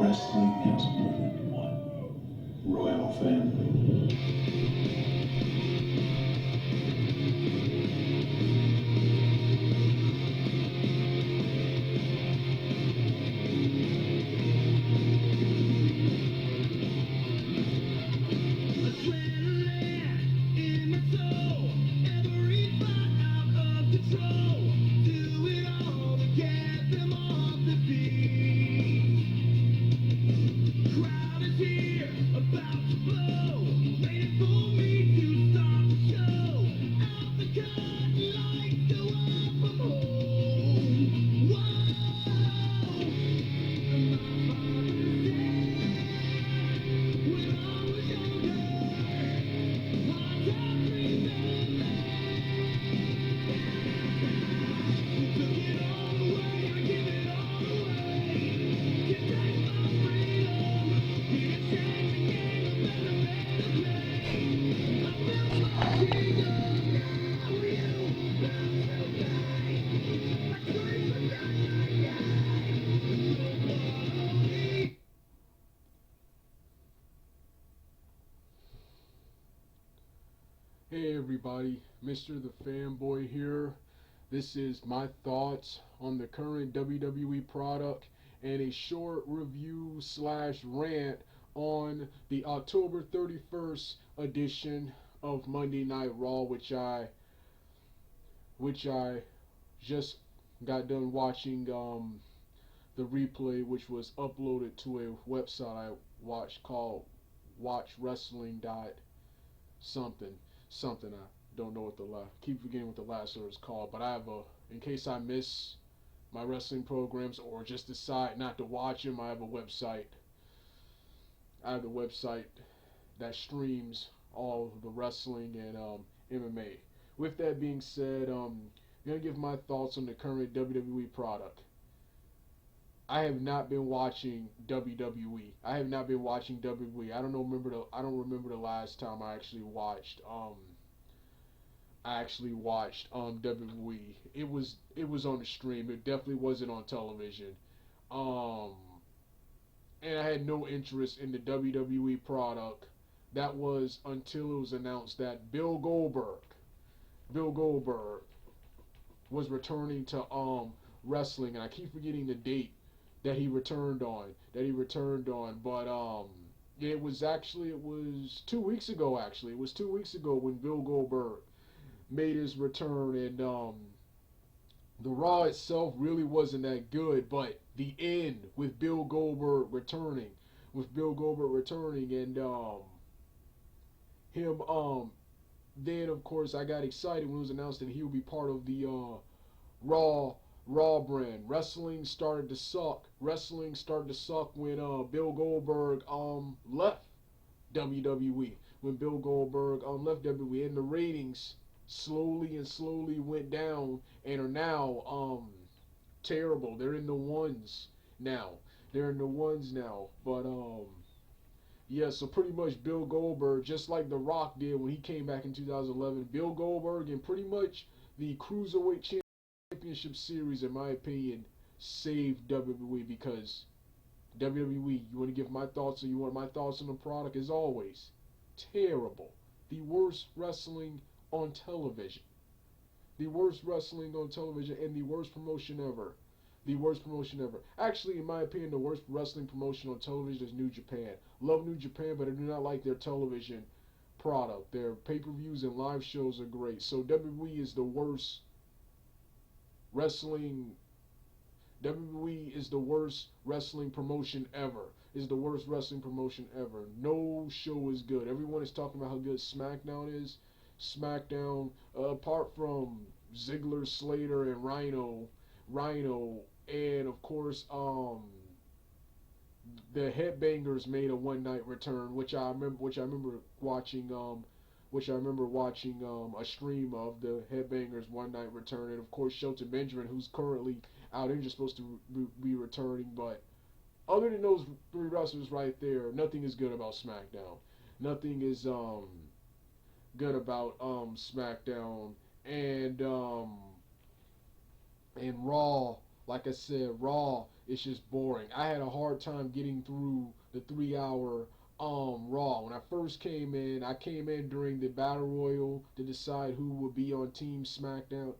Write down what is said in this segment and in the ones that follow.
Wrestling has more than one royal family. Hey everybody, Mr. The Fanboy here. This is my thoughts on the current WWE product and a short review slash rant on the October 31st edition of Monday Night Raw, which I just got done watching the replay, which was uploaded to a website I watched called watchwrestling dot something. I don't know what keep forgetting what the last word is called, but I have in case I miss my wrestling programs or just decide not to watch them, I have a website. I have the website that streams all the wrestling and MMA. With that being said, I'm gonna give my thoughts on the current WWE product. I have not been watching WWE. I have not been watching WWE. I don't remember the last time I actually watched WWE. It was on the stream. It definitely wasn't on television. Um and I had no interest in the WWE product. That was until it was announced that Bill Goldberg was returning to wrestling, and I keep forgetting the date that he returned on. But it was 2 weeks ago. Actually, it was 2 weeks ago when Bill Goldberg made his return, and the Raw itself really wasn't that good. But the end with Bill Goldberg returning, and him then of course I got excited when it was announced that he would be part of the Raw brand. Wrestling started to suck when Bill Goldberg left WWE. When Bill Goldberg left WWE, and the ratings slowly went down and are now terrible. They're in the ones now. But yeah, so pretty much Bill Goldberg, just like The Rock did when he came back in 2011, Bill Goldberg and pretty much the Cruiserweight Championship Series, in my opinion, saved WWE. Because WWE, you want to give my thoughts, or you want my thoughts on the product? As always, terrible. The worst wrestling on television. And the worst promotion ever. Actually, in my opinion, the worst wrestling promotion on television is New Japan. Love New Japan, but I do not like their television product. Their pay-per-views and live shows are great. So WWE is the worst wrestling. WWE is the worst wrestling promotion ever. No show is good. Everyone is talking about how good SmackDown is. Apart from Ziggler, Slater, and Rhino, and of course, the Headbangers made a one-night return, which I remember watching a stream of the Headbangers one-night return, and of course Shelton Benjamin, who's currently out injured, supposed to be returning. But other than those three wrestlers right there, nothing is good about SmackDown. Nothing is good about SmackDown, and Raw like I said, Raw is just boring. I had a hard time getting through the 3 hour Raw. When I first came in, I came in during the Battle Royal to decide who would be on Team SmackDown,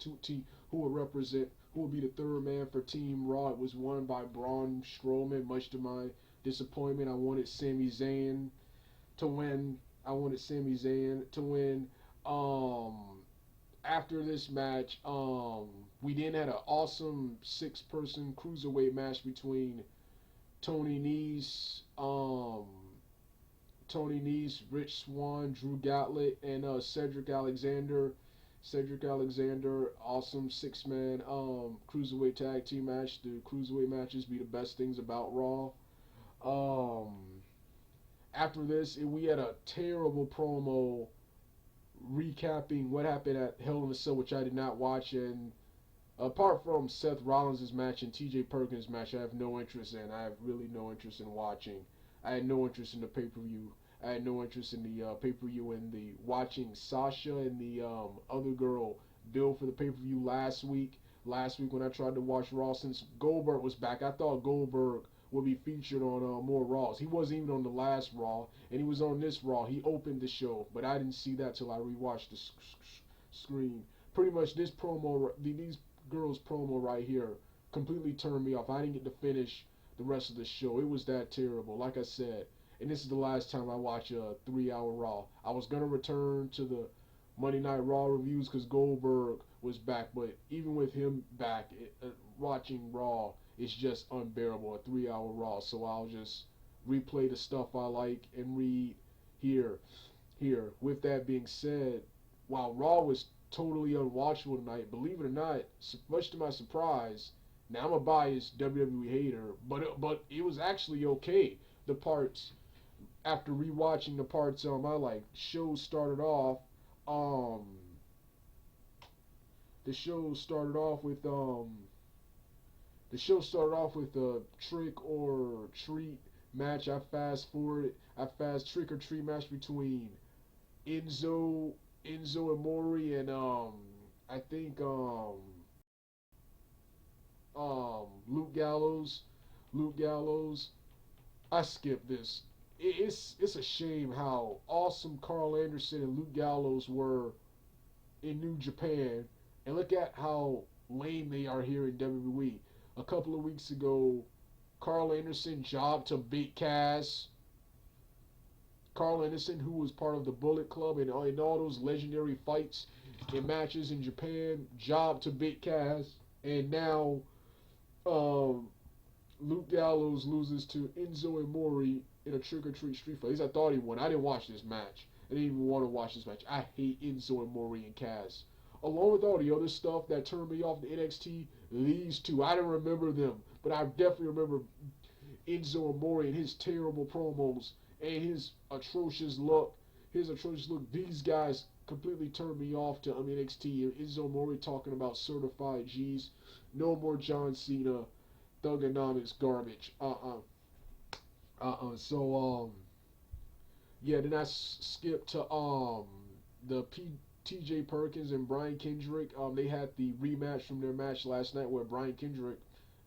who would represent, who would be the third man for Team Raw. It was won by Braun Strowman, much to my disappointment. I wanted Sami Zayn to win. I wanted Sami Zayn to win. Um, After this match, we then had an awesome 6-person cruiserweight match between Tony Nese, Rich Swann, Drew Gauntlet, and Cedric Alexander. Cedric Alexander, awesome 6-man cruiserweight tag team match. The cruiserweight matches be the best things about Raw. Um, After this, we had a terrible promo recapping what happened at Hell in a Cell, which I did not watch. And apart from Seth Rollins' match and TJ Perkins' match, I have no interest in. I have really no interest in watching. I had no interest in the pay-per-view. I had no interest in the pay-per-view and the watching Sasha and the other girl build for the pay-per-view last week. Last week when I tried to watch Raw, since Goldberg was back, I thought Goldberg would be featured on more Raws. He wasn't even on the last Raw, and he was on this Raw. He opened the show, but I didn't see that till I rewatched the screen. Pretty much this promo, these girls' promo right here, completely turned me off. I didn't get to finish the rest of the show. It was that terrible. Like I said, and this is the last time I watch a 3 hour Raw. I was gonna return to the Monday Night Raw reviews because Goldberg was back, but even with him back, watching Raw is just unbearable. A 3 hour Raw, so I'll just replay the stuff I like and read here. With that being said, while Raw was totally unwatchable tonight, believe it or not, much to my surprise, now I'm a biased WWE hater, but it was actually okay. The parts after rewatching the parts I like, show started off um the show started off with a trick or treat match. I fast forward. I fast trick or treat match between Enzo and Mori and I think Luke Gallows. Luke Gallows. I skipped this. It's a shame how awesome Carl Anderson and Luke Gallows were in New Japan, and look at how lame they are here in WWE. A couple of weeks ago, Carl Anderson jobbed to Big Cass. Carl Anderson, who was part of the Bullet Club and in all those legendary fights and matches in Japan, jobbed to Big Cass, and now um, Luke Gallows loses to Enzo and Mori in a trick or treat street fight. At least I thought he won. I didn't watch this match. I didn't even want to watch this match. I hate Enzo and Mori and Cass. Along with all the other stuff that turned me off the NXT, these two, I don't remember them, but I definitely remember Enzo and Mori and his terrible promos and his atrocious look. These guys completely turned me off to NXT. Enzo and Mori talking about certified G's. No more John Cena. Thugonomics garbage. So yeah. Then I skipped to T.J. Perkins and Brian Kendrick. They had the rematch from their match last night where Brian Kendrick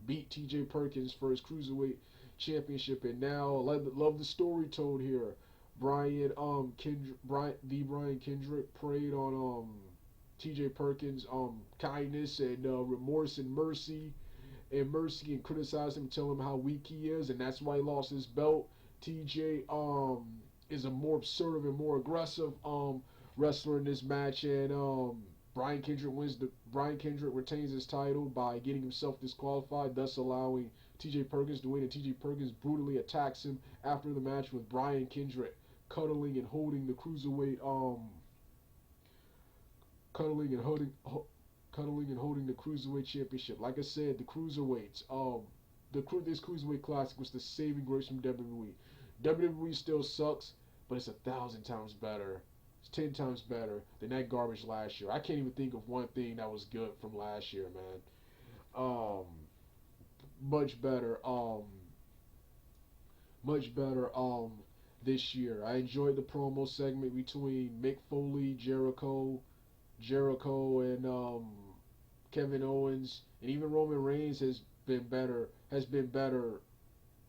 beat T.J. Perkins for his cruiserweight championship, and now love the story told here. Brian Kendrick preyed on T.J. Perkins kindness and remorse and mercy and criticize him, tell him how weak he is, and that's why he lost his belt. TJ is a more assertive and more aggressive wrestler in this match, and Brian Kendrick retains his title by getting himself disqualified, thus allowing TJ Perkins to win, and TJ Perkins brutally attacks him after the match with Brian Kendrick cuddling and holding the cruiserweight cuddling and holding the cruiserweight championship. Like I said, the cruiserweights, this cruiserweight classic was the saving grace from WWE. WWE still sucks, but it's 1,000 times better. It's 10 times better than that garbage last year. I can't even think of one thing that was good from last year, man. Much better. This year. I enjoyed the promo segment between Mick Foley, Jericho, and Kevin Owens, and even Roman Reigns been better. Has been better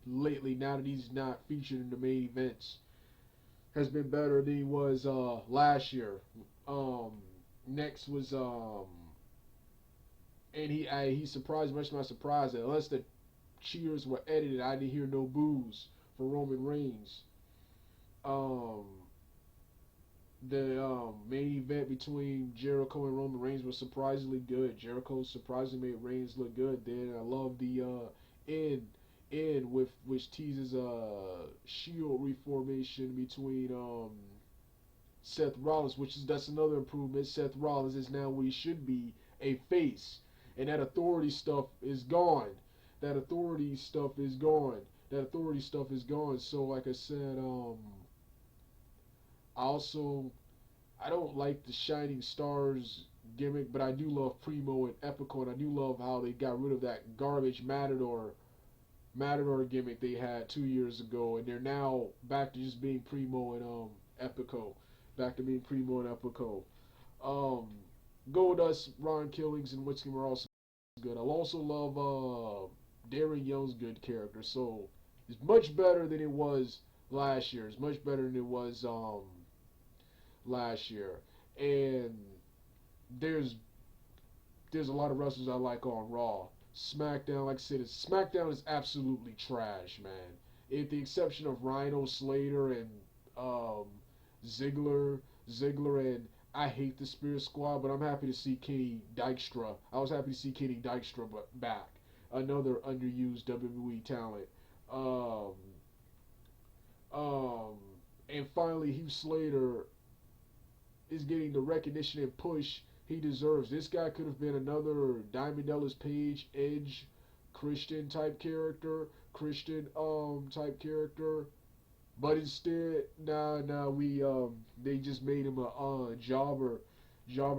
lately. Now that he's not featured in the main events, has been better than he was last year. Um, Next was and he surprised much to my surprise that unless the cheers were edited, I didn't hear no boos for Roman Reigns. Um, the main event between Jericho and Roman Reigns was surprisingly good. Jericho surprisingly made Reigns look good. Then I love the end end with which teases a Shield reformation between Seth Rollins, that's another improvement. Seth Rollins is now where he should be, a face, and that authority stuff is gone. That authority stuff is gone. That authority stuff is gone. So like I said, I also I don't like the Shining Stars gimmick, but I do love Primo and Epico, and I do love how they got rid of that garbage Matador gimmick they had 2 years ago, and they're now back to just being Primo and Epico, back to being Primo and Epico. Um, Goldust, Ron Killings, and Whiskey are also good. I'll also love Darren Young's good character, so it's much better than it was last year. It's much better than it was last year, and there's there's a lot of wrestlers I like on Raw. SmackDown, like I said, SmackDown is absolutely trash, man. With the exception of Rhino, Slater, and um, Ziggler, and I hate the Spirit Squad, but I'm happy to see Kenny Dykstra. I was happy to see Kenny Dykstra back, another underused WWE talent. Um, um, and finally, Heath Slater is getting the recognition and push he deserves. This guy could have been another Diamond Dallas Page, Edge, Christian type character, but instead, we they just made him a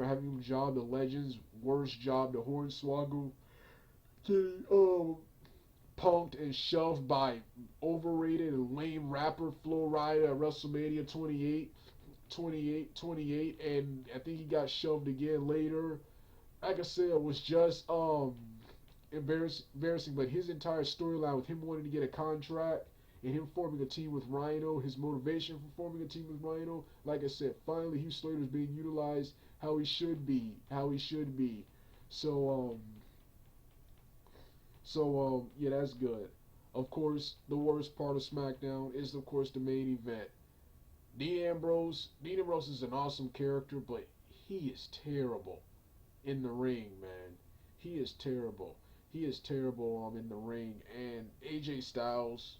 having him job the Legends, worst job the Hornswoggle, getting punked and shoved by overrated and lame rapper Flo Rida at WrestleMania 28, and I think he got shoved again later. Like I said, it was just embarrassing, but his entire storyline with him wanting to get a contract and him forming a team with Rhino, his motivation for forming a team with Rhino, like I said, finally Hugh Slater's being utilized how he should be, So yeah, that's good. Of course, the worst part of SmackDown is of course the main event. Dean Ambrose is an awesome character, but he is terrible in the ring, man. He is terrible. He is terrible in the ring. And AJ Styles,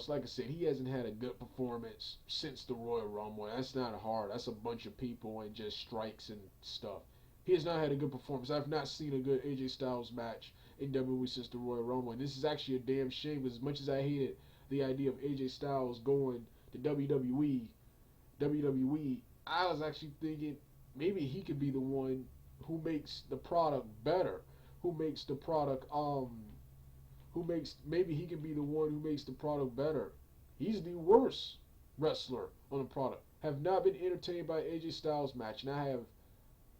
like I said, he hasn't had a good performance since the Royal Rumble. That's not hard. That's a bunch of people and just strikes and stuff. He has not had a good performance. I've not seen a good AJ Styles match in WWE since the Royal Rumble. And this is actually a damn shame. As much as I hated the idea of AJ Styles going to WWE, I was actually thinking maybe he could be the one who makes the product better, who makes the product who makes maybe he can be the one who makes the product better. He's the worst wrestler on the product. Have not been entertained by AJ Styles match, and I have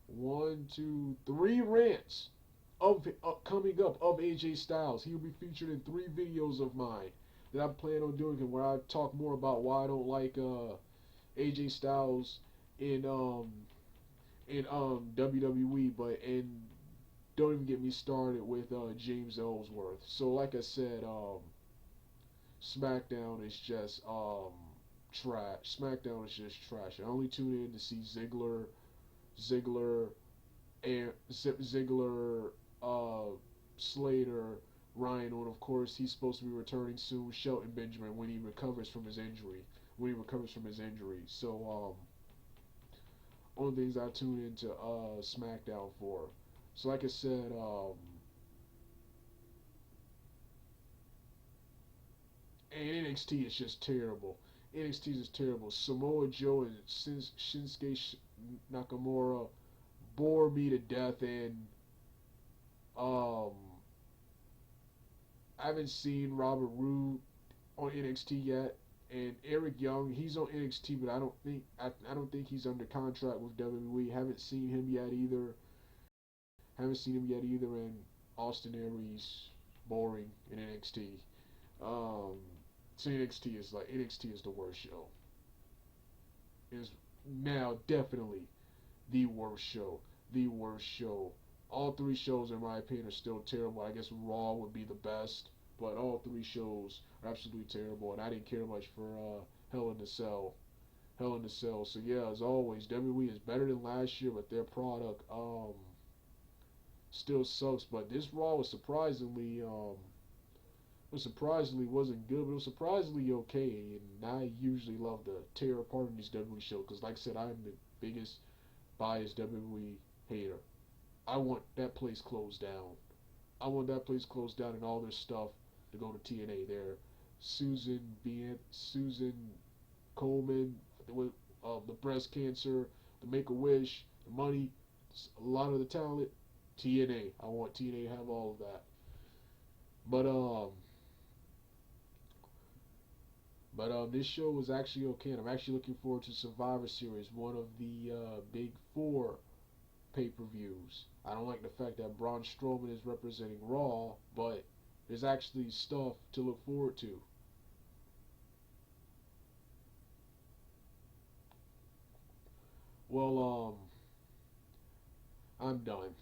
one, two, three rants of coming up of AJ Styles. He will be featured in 3 videos of mine that I plan on doing, where I talk more about why I don't like AJ Styles in WWE, but and don't even get me started with James Ellsworth. So like I said, SmackDown is just trash. SmackDown is just trash. I only tune in to see Ziggler, and Ziggler, Slater, Rhino, and of course he's supposed to be returning soon, Shelton Benjamin, when he recovers from his injury. So only things I tune into SmackDown for. So like I said, and NXT is just terrible. NXT is terrible. Samoa Joe and Shinsuke Nakamura bore me to death, and um, I haven't seen Robert Roode on NXT yet, and Eric Young, he's on NXT, but I don't think he's under contract with WWE. Haven't seen him yet either. Haven't seen him yet either in Austin Aries, boring in NXT. Um, so NXT is the worst show. Is now definitely the worst show. The worst show. All three shows, in my opinion, are still terrible. I guess Raw would be the best, but all three shows are absolutely terrible. And I didn't care much for Hell in a Cell. Hell in a Cell. So yeah, as always, WWE is better than last year, but their product still sucks. But this Raw was surprisingly wasn't good, but it was surprisingly okay. And I usually love to tear apart in these WWE shows because, like I said, I'm the biggest biased WWE hater. I want that place closed down. I want that place closed down and all their stuff to go to TNA. There, Susan Coleman, with the breast cancer, the Make a Wish, the money, a lot of the talent. TNA. I want TNA to have all of that. But this show was actually okay, and I'm actually looking forward to Survivor Series, one of the big four pay-per-views. I don't like the fact that Braun Strowman is representing Raw, but there's actually stuff to look forward to. Well, I'm done.